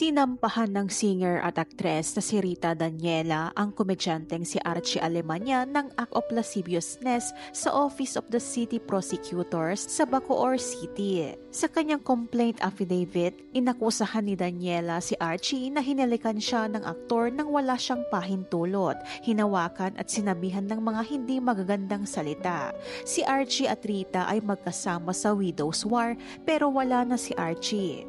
Sinampahan ng singer at aktres na si Rita Daniela ang komedyanteng si Archie Alemania ng act of lasciviousness sa Office of the City Prosecutors sa Bacoor City. Sa kanyang complaint affidavit, inakusahan ni Daniela si Archie na hinalikan siya ng aktor nang wala siyang pahintulot, hinawakan at sinabihan ng mga hindi magagandang salita. Si Archie at Rita ay magkasama sa Widow's War pero wala na si Archie.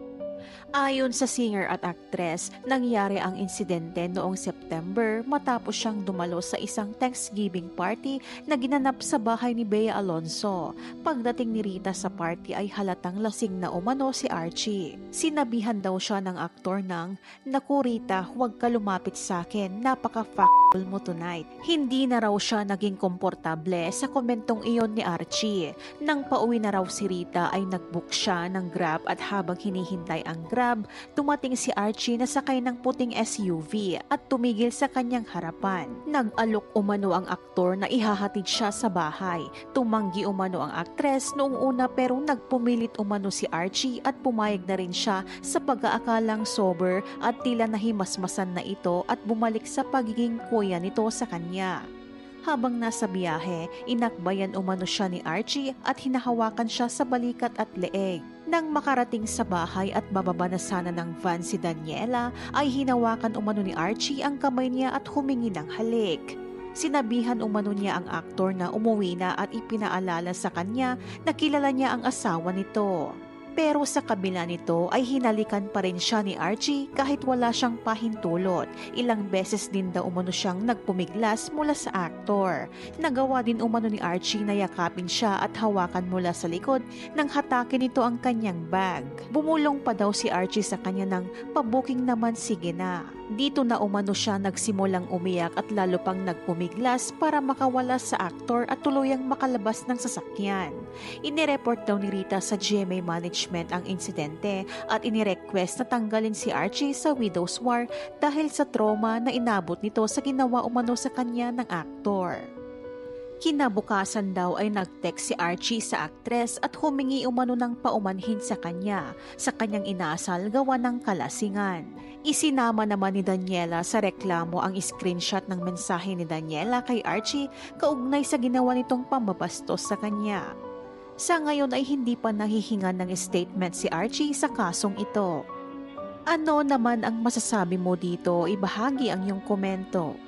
Ayon sa singer at aktres, nangyari ang insidente noong September matapos siyang dumalo sa isang Thanksgiving party na ginanap sa bahay ni Bea Alonzo. Pagdating ni Rita sa party ay halatang lasing na umano si Archie. Sinabihan daw siya ng aktor ng, "Naku Rita, huwag ka lumapit sa akin, napaka-fuckable mo tonight." Hindi na raw siya naging komportable sa komentong iyon ni Archie. Nang pauwi na raw si Rita ay nagbook siya ng Grab at habang hinihintay ang Grab, tumating si Archie na sakay ng puting SUV at tumigil sa kanyang harapan. Nag-alok umano ang aktor na ihahatid siya sa bahay. Tumanggi umano ang aktres noong una pero nagpumilit umano si Archie at pumayag na rin siya sa pag-aakalang sober at tila nahimasmasan na ito at bumalik sa pagiging kuya nito sa kanya. Habang nasa biyahe, inakbayan umano siya ni Archie at hinahawakan siya sa balikat at leeg. Nang makarating sa bahay at bababa na sana ng van si Daniela, ay hinawakan umano ni Archie ang kamay niya at humingi ng halik. Sinabihan umano niya ang aktor na umuwi na at ipinaalala sa kanya na kilala niya ang asawa nito. Pero sa kabila nito ay hinalikan pa rin siya ni Archie kahit wala siyang pahintulot. Ilang beses din daw umano siyang nagpumiglas mula sa aktor. Nagawa din umano ni Archie na yakapin siya at hawakan mula sa likod nang hatakin nito ang kanyang bag. Bumulong pa daw si Archie sa kanya ng, "Pabuking naman, sige na." Dito na umano siya nagsimulang umiyak at lalo pang nagpumiglas para makawala sa aktor at tuluyang makalabas ng sasakyan. Inireport daw ni Rita sa GMA Management ang insidente at inirequest na tanggalin si Archie sa Widow's War dahil sa trauma na inabot nito sa ginawa umano sa kanya ng aktor. Kinabukasan daw ay nag-text si Archie sa aktres at humingi umano ng paumanhin sa kanya sa kanyang inasal gawa ng kalasingan. Isinama naman ni Daniela sa reklamo ang screenshot ng mensahe ni Daniela kay Archie kaugnay sa ginawa nitong pambabastos sa kanya. Sa ngayon ay hindi pa nahihingan ng statement si Archie sa kasong ito. Ano naman ang masasabi mo dito? Ibahagi ang iyong komento.